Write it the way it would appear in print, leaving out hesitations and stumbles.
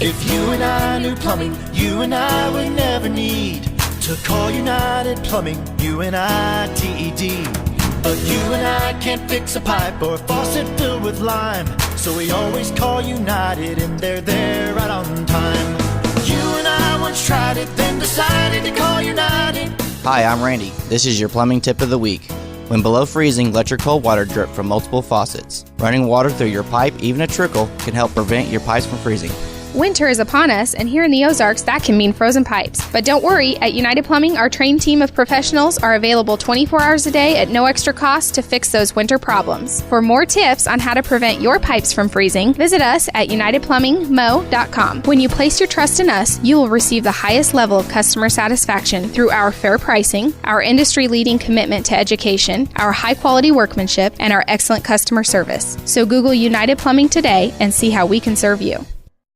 If you and I knew plumbing, you and I would never need to call United Plumbing, U-N-I-T-E-D. But you and I can't fix a pipe or a faucet filled with lime, so we always call United, and they're there right on time. You and I once tried it, then decided to call United. Hi, I'm Randy. This is your plumbing tip of the week. When below freezing, let your cold water drip from multiple faucets. Running water through your pipe, even a trickle, can help prevent your pipes from freezing. Winter is upon us, and here in the Ozarks, that can mean frozen pipes. But don't worry, at United Plumbing, our trained team of professionals are available 24 hours a day at no extra cost to fix those winter problems. For more tips on how to prevent your pipes from freezing, visit us at unitedplumbingmo.com. When you place your trust in us, you will receive the highest level of customer satisfaction through our fair pricing, our industry-leading commitment to education, our high-quality workmanship, and our excellent customer service. So Google United Plumbing today and see how we can serve you.